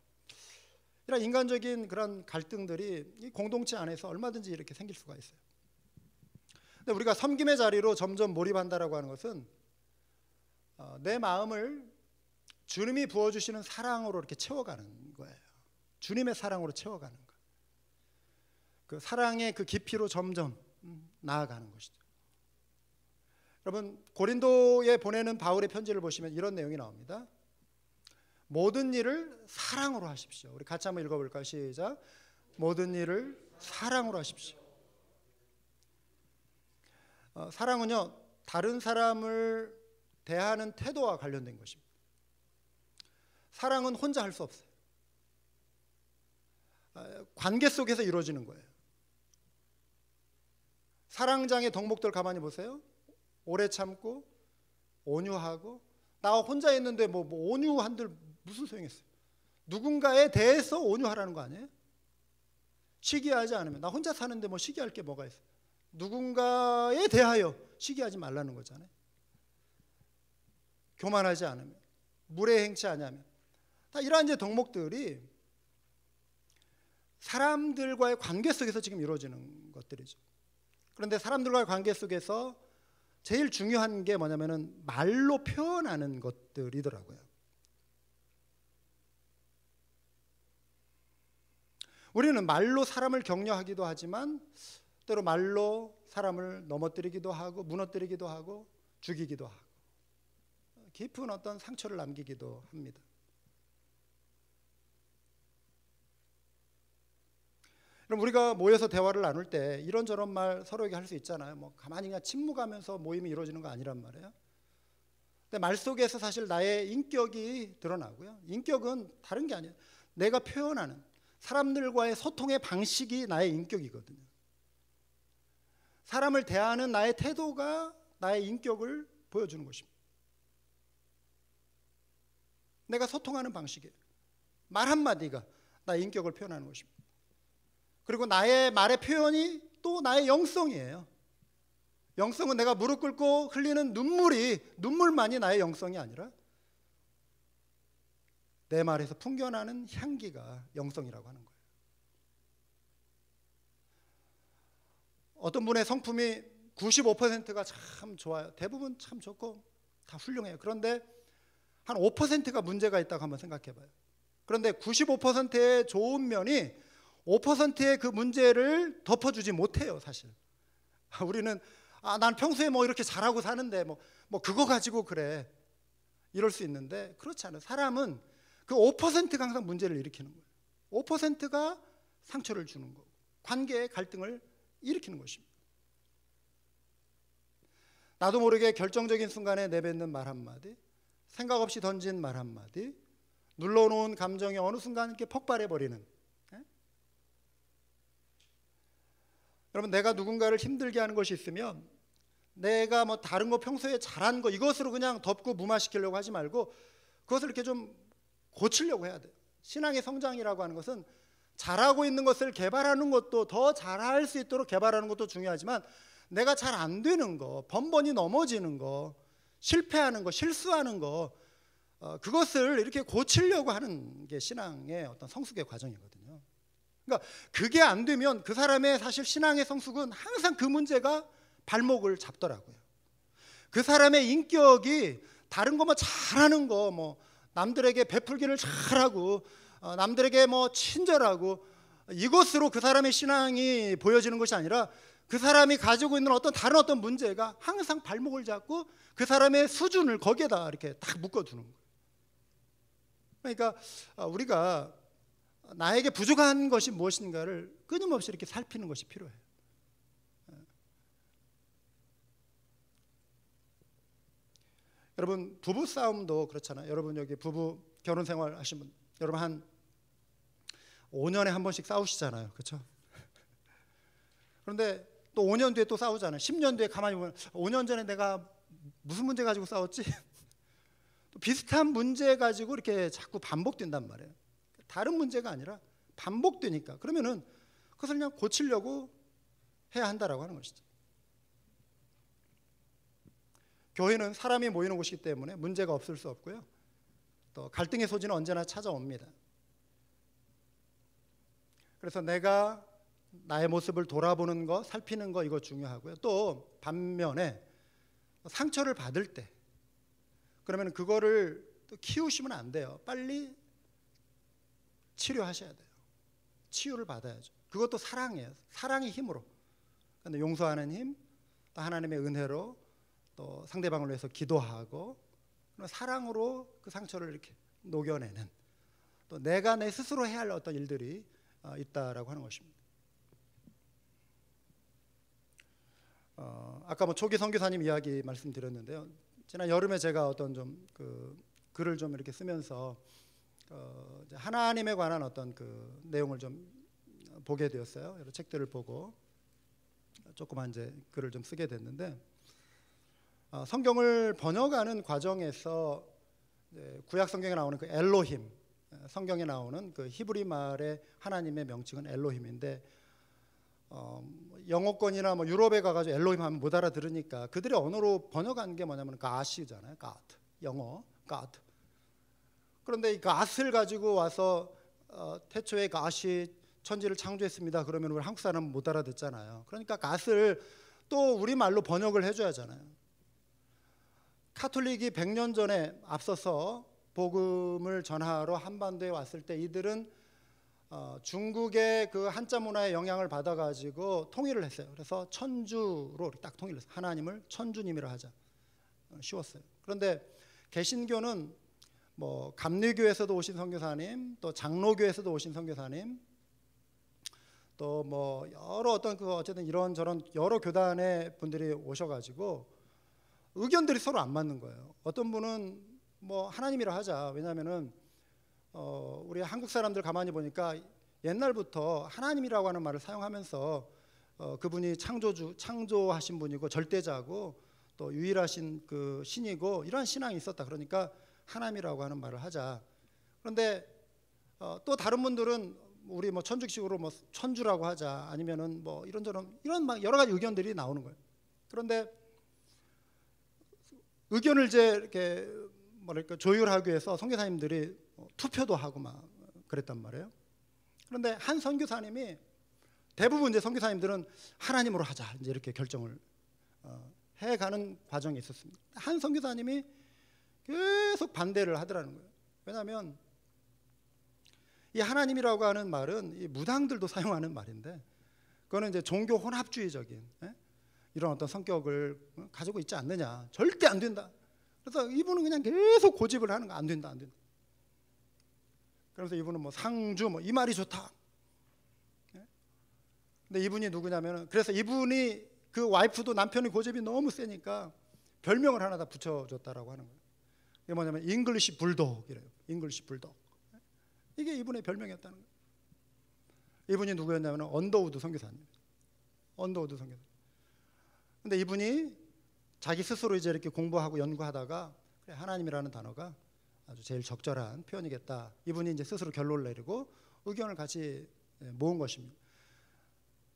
이런 인간적인 그런 갈등들이 이 공동체 안에서 얼마든지 이렇게 생길 수가 있어요. 근데 우리가 섬김의 자리로 점점 몰입한다라고 하는 것은 내 마음을 주님이 부어주시는 사랑으로 이렇게 채워가는 거예요. 주님의 사랑으로 채워가는 거예요. 그 사랑의 그 깊이로 점점 나아가는 것이죠. 여러분 고린도에 보내는 바울의 편지를 보시면 이런 내용이 나옵니다. 모든 일을 사랑으로 하십시오. 우리 같이 한번 읽어볼까요? 시작. 모든 일을 사랑으로 하십시오. 사랑은요, 다른 사람을 대하는 태도와 관련된 것입니다. 사랑은 혼자 할 수 없어요. 관계 속에서 이루어지는 거예요. 사랑장의 덕목들 가만히 보세요. 오래 참고 온유하고, 나 혼자 있는데 뭐 온유한들 무슨 소용있어요? 누군가에 대해서 온유하라는 거 아니에요? 시기하지 않으면, 나 혼자 사는데 뭐 시기할 게 뭐가 있어요? 누군가에 대하여 시기하지 말라는 거잖아요. 교만하지 않으면, 무례행치 않으면, 다 이러한 이제 덕목들이 사람들과의 관계 속에서 지금 이루어지는 것들이죠. 그런데 사람들과의 관계 속에서 제일 중요한 게 뭐냐면은 말로 표현하는 것들이더라고요. 우리는 말로 사람을 격려하기도 하지만 때로 말로 사람을 넘어뜨리기도 하고 무너뜨리기도 하고 죽이기도 하고 깊은 어떤 상처를 남기기도 합니다. 그럼 우리가 모여서 대화를 나눌 때 이런저런 말 서로에게 할 수 있잖아요. 뭐 가만히 그냥 침묵하면서 모임이 이루어지는 거 아니란 말이에요. 근데 말 속에서 사실 나의 인격이 드러나고요. 인격은 다른 게 아니에요. 내가 표현하는 사람들과의 소통의 방식이 나의 인격이거든요. 사람을 대하는 나의 태도가 나의 인격을 보여주는 것입니다. 내가 소통하는 방식이에요. 말 한마디가 나의 인격을 표현하는 것입니다. 그리고 나의 말의 표현이 또 나의 영성이에요. 영성은 내가 무릎 꿇고 흘리는 눈물만이 나의 영성이 아니라 내 말에서 풍겨나는 향기가 영성이라고 하는 거예요. 어떤 분의 성품이 95%가 참 좋아요. 대부분 참 좋고 다 훌륭해요. 그런데 한 5%가 문제가 있다고 한번 생각해 봐요. 그런데 95%의 좋은 면이 5%의 그 문제를 덮어주지 못해요, 사실. 우리는 난 평소에 뭐 이렇게 잘하고 사는데 뭐 그거 가지고 그래 이럴 수 있는데 그렇지 않아요. 사람은 그 5%가 항상 문제를 일으키는 거예요. 5%가 상처를 주는 거고 관계의 갈등을 일으키는 것입니다. 나도 모르게 결정적인 순간에 내뱉는 말 한마디, 생각 없이 던진 말 한마디, 눌러놓은 감정이 어느 순간 이렇게 폭발해버리는. 여러분, 내가 누군가를 힘들게 하는 것이 있으면 내가 뭐 다른 거 평소에 잘한 거 이것으로 그냥 덮고 무마시키려고 하지 말고 그것을 이렇게 좀 고치려고 해야 돼요. 신앙의 성장이라고 하는 것은 잘하고 있는 것을 개발하는 것도 더 잘할 수 있도록 개발하는 것도 중요하지만 내가 잘 안 되는 거, 번번이 넘어지는 거, 실패하는 거, 실수하는 거 그것을 이렇게 고치려고 하는 게 신앙의 어떤 성숙의 과정이거든요. 그러니까 그게 안 되면 그 사람의 사실 신앙의 성숙은 항상 그 문제가 발목을 잡더라고요. 그 사람의 인격이 다른 거 뭐 잘하는 거 뭐 남들에게 베풀기를 잘하고 남들에게 뭐 친절하고 이것으로 그 사람의 신앙이 보여지는 것이 아니라 그 사람이 가지고 있는 다른 어떤 문제가 항상 발목을 잡고 그 사람의 수준을 거기에다 이렇게 딱 묶어두는 거예요. 그러니까 우리가 나에게 부족한 것이 무엇인가를 끊임없이 이렇게 살피는 것이 필요해요. 여러분, 부부 싸움도 그렇잖아요. 여러분 여기 부부 결혼 생활 하신 분, 여러분 한 5년에 한 번씩 싸우시잖아요. 그렇죠? 그런데 또 5년 뒤에 또 싸우잖아요. 10년 뒤에 가만히 보면 5년 전에 내가 무슨 문제 가지고 싸웠지? 또 비슷한 문제 가지고 이렇게 자꾸 반복된단 말이에요. 다른 문제가 아니라 반복되니까. 그러면은 그것을 그냥 고치려고 해야 한다라고 하는 것이죠. 교회는 사람이 모이는 곳이기 때문에 문제가 없을 수 없고요. 또 갈등의 소지는 언제나 찾아옵니다. 그래서 내가 나의 모습을 돌아보는 거, 살피는 거 이거 중요하고요. 또 반면에 상처를 받을 때 그러면 그거를 또 키우시면 안 돼요. 빨리 치료하셔야 돼요. 치유를 받아야죠. 그것도 사랑이에요. 사랑의 힘으로. 근데 용서하는 힘, 또 하나님의 은혜로 또 상대방을 위해서 기도하고 사랑으로 그 상처를 이렇게 녹여내는 또 내가 내 스스로 해야 할 어떤 일들이 있다라고 하는 것입니다. 아까 뭐 초기 선교사님 이야기 말씀드렸는데요. 지난 여름에 제가 어떤 좀 글을 좀 이렇게 쓰면서 하나님에 관한 어떤 그 내용을 좀 보게 되었어요. 여러 책들을 보고 조그만 이제 글을 좀 쓰게 됐는데 성경을 번역하는 과정에서 구약 성경에 나오는 그 엘로힘, 성경에 나오는 그 히브리 말의 하나님의 명칭은 엘로힘인데 영어권이나 뭐 유럽에 가가지고 엘로힘 하면 못 알아들으니까 그들의 언어로 번역한 게 뭐냐면 갓이잖아요. 갓, 영어 갓. 그런데 이 갓을 가지고 와서 태초에 갓이 천지를 창조했습니다. 그러면 우리 한국 사람은 못 알아듣잖아요. 그러니까 갓을 또 우리 말로 번역을 해줘야 하잖아요. 카톨릭이 100년 전에 앞서서 복음을 전하러 한반도에 왔을 때 이들은 중국의 그 한자 문화의 영향을 받아가지고 통일을 했어요. 그래서 천주로 딱 통일했어요. 하나님을 천주님이라 하자. 쉬웠어요. 그런데 개신교는 뭐 감리교에서도 오신 선교사님, 또 장로교에서도 오신 선교사님, 또 뭐 여러 어떤 그 어쨌든 이런저런 여러 교단의 분들이 오셔가지고 의견들이 서로 안 맞는 거예요. 어떤 분은 뭐 하나님이라 하자. 왜냐하면은 우리 한국 사람들 가만히 보니까 옛날부터 하나님이라고 하는 말을 사용하면서 그분이 창조하신 분이고 절대자고 또 유일하신 그 신이고 이러한 신앙이 있었다. 그러니까 하나님이라고 하는 말을 하자. 그런데 또 다른 분들은 우리 뭐 천주식으로 뭐 천주라고 하자. 아니면은 뭐 이런저런 이런 막 여러 가지 의견들이 나오는 거예요. 그런데 의견을 이제 이렇게 뭐랄까 조율하기 위해서 선교사님들이 투표도 하고 막 그랬단 말이에요. 그런데 한 선교사님이 대부분 이제 선교사님들은 하나님으로 하자 이제 이렇게 결정을 해가는 과정이 있었습니다. 한 선교사님이 계속 반대를 하더라는 거예요. 왜냐하면 이 하나님이라고 하는 말은 이 무당들도 사용하는 말인데 그거는 이제 종교 혼합주의적인 이런 어떤 성격을 가지고 있지 않느냐. 절대 안 된다. 그래서 이분은 그냥 계속 고집을 하는 거. 안 된다, 안 된다. 그래서 이분은 뭐 상주 뭐 이 말이 좋다. 근데 이분이 누구냐면은 그래서 이분이 그 와이프도 남편이 고집이 너무 세니까 별명을 하나 다 붙여줬다라고 하는 거예요. 이게 뭐냐면 잉글리시 불독이래요. 잉글리시 불독. 이게 이분의 별명이었다는 거예요. 이분이 누구였냐면 언더우드 선교사님. 언더우드 선교사. 근데 이분이 자기 스스로 이제 이렇게 공부하고 연구하다가 그래, 하나님이라는 단어가 아주 제일 적절한 표현이겠다. 이분이 이제 스스로 결론을 내리고 의견을 같이 모은 것입니다.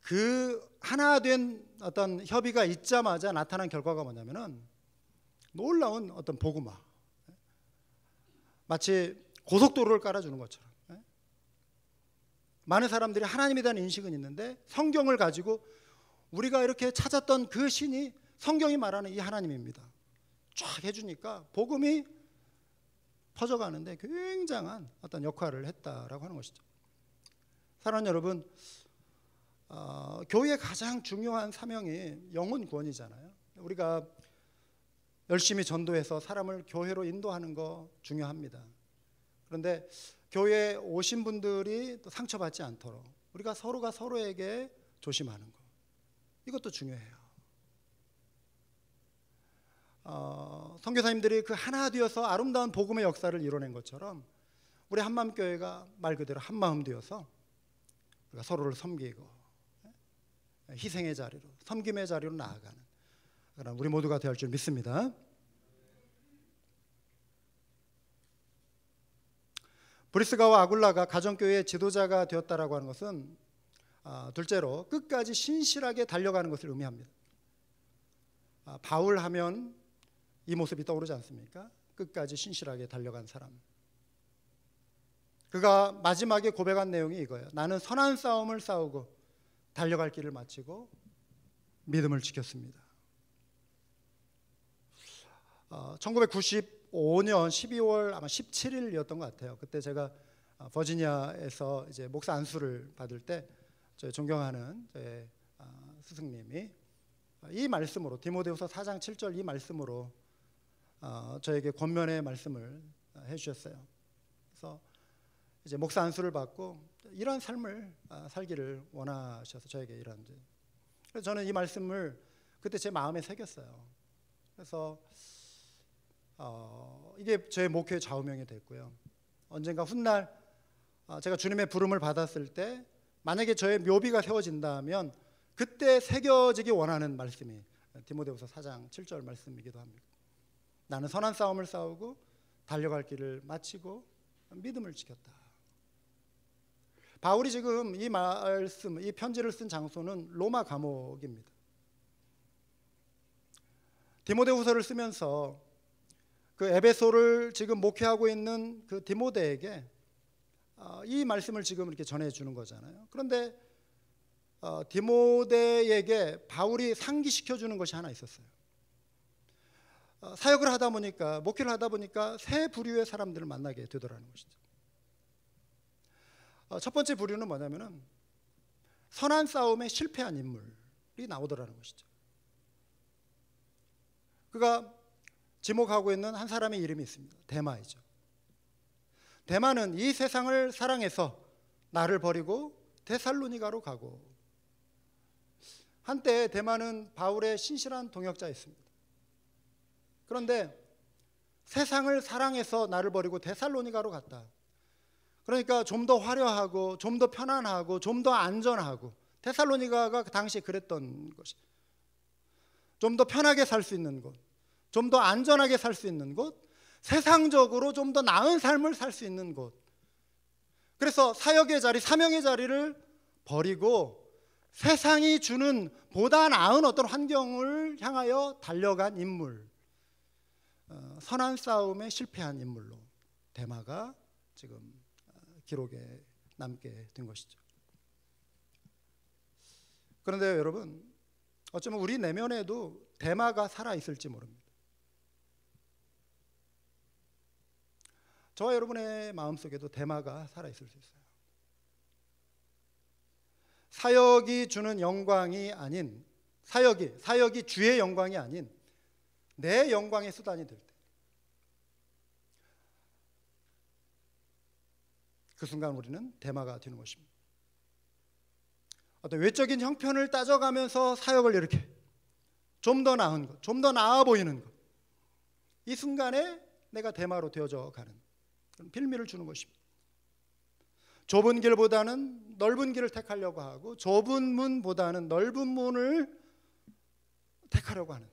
그 하나 된 어떤 협의가 있자마자 나타난 결과가 뭐냐면은 놀라운 어떤 복음화. 마치 고속도로를 깔아주는 것처럼. 많은 사람들이 하나님에 대한 인식은 있는데 성경을 가지고 우리가 이렇게 찾았던 그 신이 성경이 말하는 이 하나님입니다. 쫙 해주니까 복음이 퍼져가는데 굉장한 어떤 역할을 했다라고 하는 것이죠. 사랑하는 여러분, 교회의 가장 중요한 사명이 영혼 구원이잖아요. 우리가 열심히 전도해서 사람을 교회로 인도하는 거 중요합니다. 그런데 교회에 오신 분들이 또 상처받지 않도록 우리가 서로가 서로에게 조심하는 거, 이것도 중요해요. 선교사님들이 그 하나 되어서 아름다운 복음의 역사를 이뤄낸 것처럼 우리 한마음교회가 말 그대로 한마음 되어서 우리가 서로를 섬기고 희생의 자리로, 섬김의 자리로 나아가는 그런 우리 모두가 되어야 할 줄 믿습니다. 브리스가와 아굴라가 가정교회의 지도자가 되었다라고 하는 것은 둘째로 끝까지 신실하게 달려가는 것을 의미합니다. 바울 하면 이 모습이 떠오르지 않습니까? 끝까지 신실하게 달려간 사람. 그가 마지막에 고백한 내용이 이거예요. 나는 선한 싸움을 싸우고 달려갈 길을 마치고 믿음을 지켰습니다. 1995년 12월 아마 17일이었던 것 같아요. 그때 제가 버지니아에서 이제 목사 안수를 받을 때 저희 존경하는 저희 스승님이 이 말씀으로 디모데후서 4장 7절 이 말씀으로 저에게 권면의 말씀을 해주셨어요. 그래서 이제 목사 안수를 받고 이런 삶을 살기를 원하셔서 저에게 이런 그래서 저는 이 말씀을 그때 제 마음에 새겼어요. 그래서 이게 제 목회의 좌우명이 됐고요. 언젠가 훗날 제가 주님의 부름을 받았을 때 만약에 저의 묘비가 세워진다면 그때 새겨지기 원하는 말씀이 디모데후서 4장 7절 말씀이기도 합니다. 나는 선한 싸움을 싸우고 달려갈 길을 마치고 믿음을 지켰다. 바울이 지금 이 말씀, 이 편지를 쓴 장소는 로마 감옥입니다. 디모데후서를 쓰면서 그 에베소를 지금 목회하고 있는 그 디모데에게 이 말씀을 지금 이렇게 전해주는 거잖아요. 그런데 디모데에게 바울이 상기시켜주는 것이 하나 있었어요. 사역을 하다 보니까, 목회를 하다 보니까 세 부류의 사람들을 만나게 되더라는 것이죠. 첫 번째 부류는 뭐냐면은 선한 싸움에 실패한 인물이 나오더라는 것이죠. 그가 지목하고 있는 한 사람의 이름이 있습니다. 데마이죠. 데마는 이 세상을 사랑해서 나를 버리고 데살로니가로 가고, 한때 데마는 바울의 신실한 동역자였습니다. 그런데 세상을 사랑해서 나를 버리고 데살로니가로 갔다. 그러니까 좀 더 화려하고 좀 더 편안하고 좀 더 안전하고, 데살로니가가 그 당시에 그랬던 것이, 좀 더 편하게 살 수 있는 곳, 좀 더 안전하게 살 수 있는 곳, 세상적으로 좀 더 나은 삶을 살 수 있는 곳. 그래서 사역의 자리, 사명의 자리를 버리고 세상이 주는 보다 나은 어떤 환경을 향하여 달려간 인물, 선한 싸움에 실패한 인물로 데마가 지금 기록에 남게 된 것이죠. 그런데 여러분, 어쩌면 우리 내면에도 데마가 살아있을지 모릅니다. 저와 여러분의 마음속에도 데마가 살아있을 수 있어요. 사역이 주는 영광이 아닌, 사역이 주의 영광이 아닌 내 영광의 수단이 될 때, 그 순간 우리는 데마가 되는 것입니다. 어떤 외적인 형편을 따져가면서 사역을 이렇게 좀 더 나은 것, 좀 더 나아 보이는 것, 이 순간에 내가 데마로 되어져 가는 그런 빌미를 주는 것입니다. 좁은 길보다는 넓은 길을 택하려고 하고, 좁은 문보다는 넓은 문을 택하려고 하는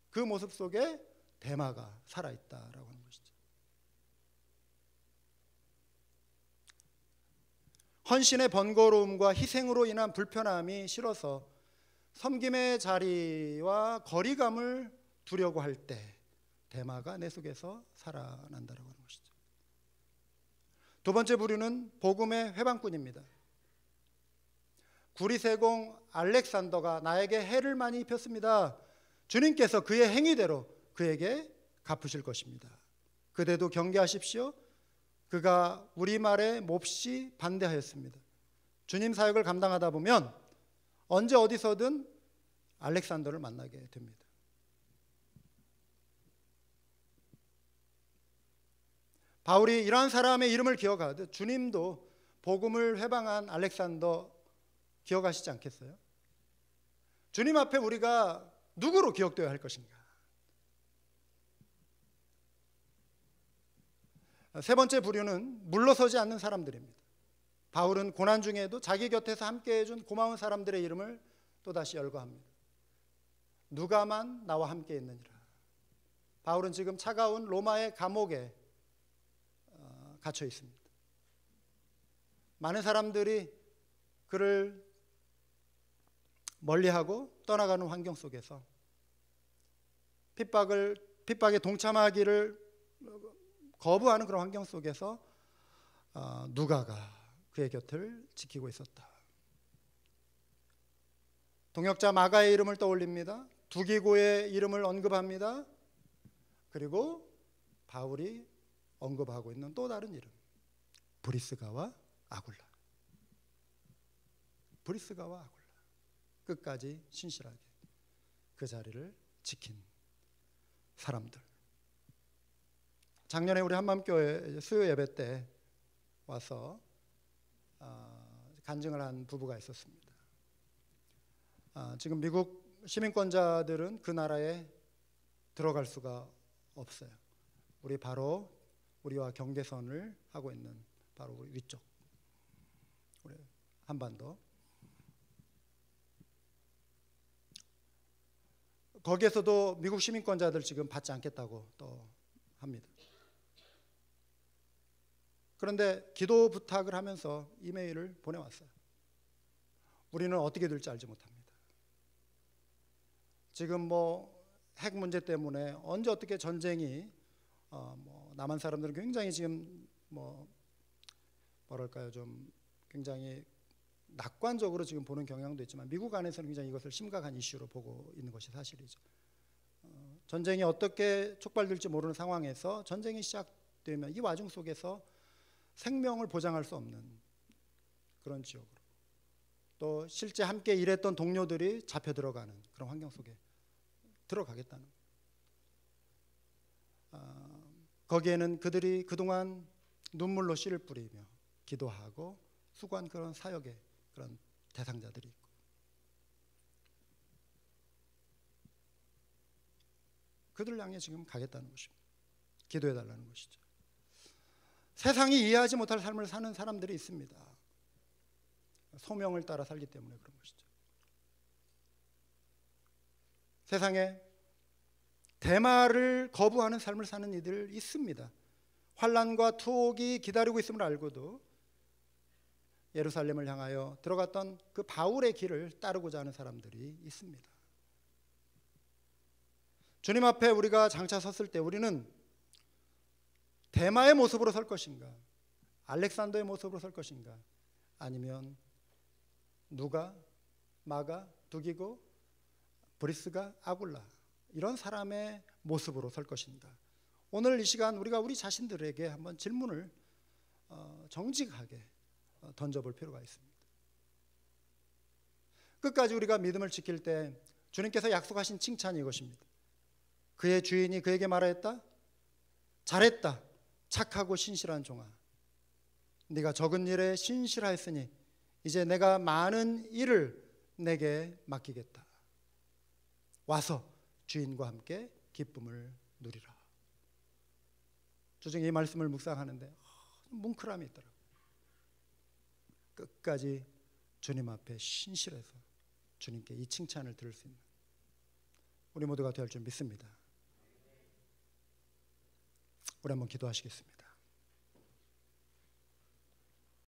그 모습 속에 데마가 살아있다라고 하는 것이죠. 헌신의 번거로움과 희생으로 인한 불편함이 싫어서 섬김의 자리와 거리감을 두려고 할 때 데마가 내 속에서 살아난다라고 하는 것이죠. 두 번째 부류는 복음의 회방꾼입니다. 구리세공 알렉산더가 나에게 해를 많이 입혔습니다. 주님께서 그의 행위대로 그에게 갚으실 것입니다. 그대도 경계하십시오. 그가 우리말에 몹시 반대하였습니다. 주님 사역을 감당하다 보면 언제 어디서든 알렉산더를 만나게 됩니다. 바울이 이러한 사람의 이름을 기억하듯 주님도 복음을 회방한 알렉산더 기억하시지 않겠어요? 주님 앞에 우리가 누구로 기억되어야 할 것인가? 세 번째 부류는 물러서지 않는 사람들입니다. 바울은 고난 중에도 자기 곁에서 함께 해준 고마운 사람들의 이름을 또다시 열거합니다. 누가만 나와 함께 있느니라. 바울은 지금 차가운 로마의 감옥에 갇혀 있습니다. 많은 사람들이 그를 멀리하고 떠나가는 환경 속에서 핍박에 동참하기를 거부하는 그런 환경 속에서 누가가 그의 곁을 지키고 있었다. 동역자 마가의 이름을 떠올립니다. 두기고의 이름을 언급합니다. 그리고 바울이 언급하고 있는 또 다른 이름, 브리스가와 아굴라. 브리스가와 아굴라, 끝까지 신실하게 그 자리를 지킨 사람들. 작년에 우리 한맘교회 수요 예배 때 와서 간증을 한 부부가 있었습니다. 지금 미국 시민권자들은 그 나라에 들어갈 수가 없어요. 우리와 경계선을 하고 있는 바로 우리 위쪽, 우리 한반도. 거기에서도 미국 시민권자들 지금 받지 않겠다고 또 합니다. 그런데 기도 부탁을 하면서 이메일을 보내왔어요. 우리는 어떻게 될지 알지 못합니다. 지금 핵 문제 때문에 언제 어떻게 전쟁이 남한 사람들은 굉장히 지금 뭐랄까요, 좀 굉장히 낙관적으로 지금 보는 경향도 있지만 미국 안에서는 굉장히 이것을 심각한 이슈로 보고 있는 것이 사실이죠. 전쟁이 어떻게 촉발될지 모르는 상황에서 전쟁이 시작되면 이 와중 속에서 생명을 보장할 수 없는 그런 지역으로, 또 실제 함께 일했던 동료들이 잡혀 들어가는 그런 환경 속에 들어가겠다는 거기에는 그들이 그동안 눈물로 씨를 뿌리며 기도하고 수고한 그런 사역의 그런 대상자들이 있고, 그들 향해 지금 가겠다는 것입니다. 기도해 달라는 것이죠. 세상이 이해하지 못할 삶을 사는 사람들이 있습니다. 소명을 따라 살기 때문에 그런 것이죠. 세상에 대마를 거부하는 삶을 사는 이들 있습니다. 환난과 투옥이 기다리고 있음을 알고도 예루살렘을 향하여 들어갔던 그 바울의 길을 따르고자 하는 사람들이 있습니다. 주님 앞에 우리가 장차 섰을 때 우리는 대마의 모습으로 설 것인가, 알렉산더의 모습으로 설 것인가, 아니면 누가, 마가, 두기고, 브리스가, 아굴라 이런 사람의 모습으로 설 것인가. 오늘 이 시간 우리가 우리 자신들에게 한번 질문을 정직하게 던져볼 필요가 있습니다. 끝까지 우리가 믿음을 지킬 때 주님께서 약속하신 칭찬이 이것입니다. 그의 주인이 그에게 말하였다. 잘했다. 착하고 신실한 종아. 네가 적은 일에 신실하였으니 이제 내가 많은 일을 내게 맡기겠다. 와서 주인과 함께 기쁨을 누리라. 주중에 이 말씀을 묵상하는데 뭉클함이 있더라고요. 끝까지 주님 앞에 신실해서 주님께 이 칭찬을 들을 수 있는 우리 모두가 될 줄 믿습니다. 우리 한번 기도하시겠습니다.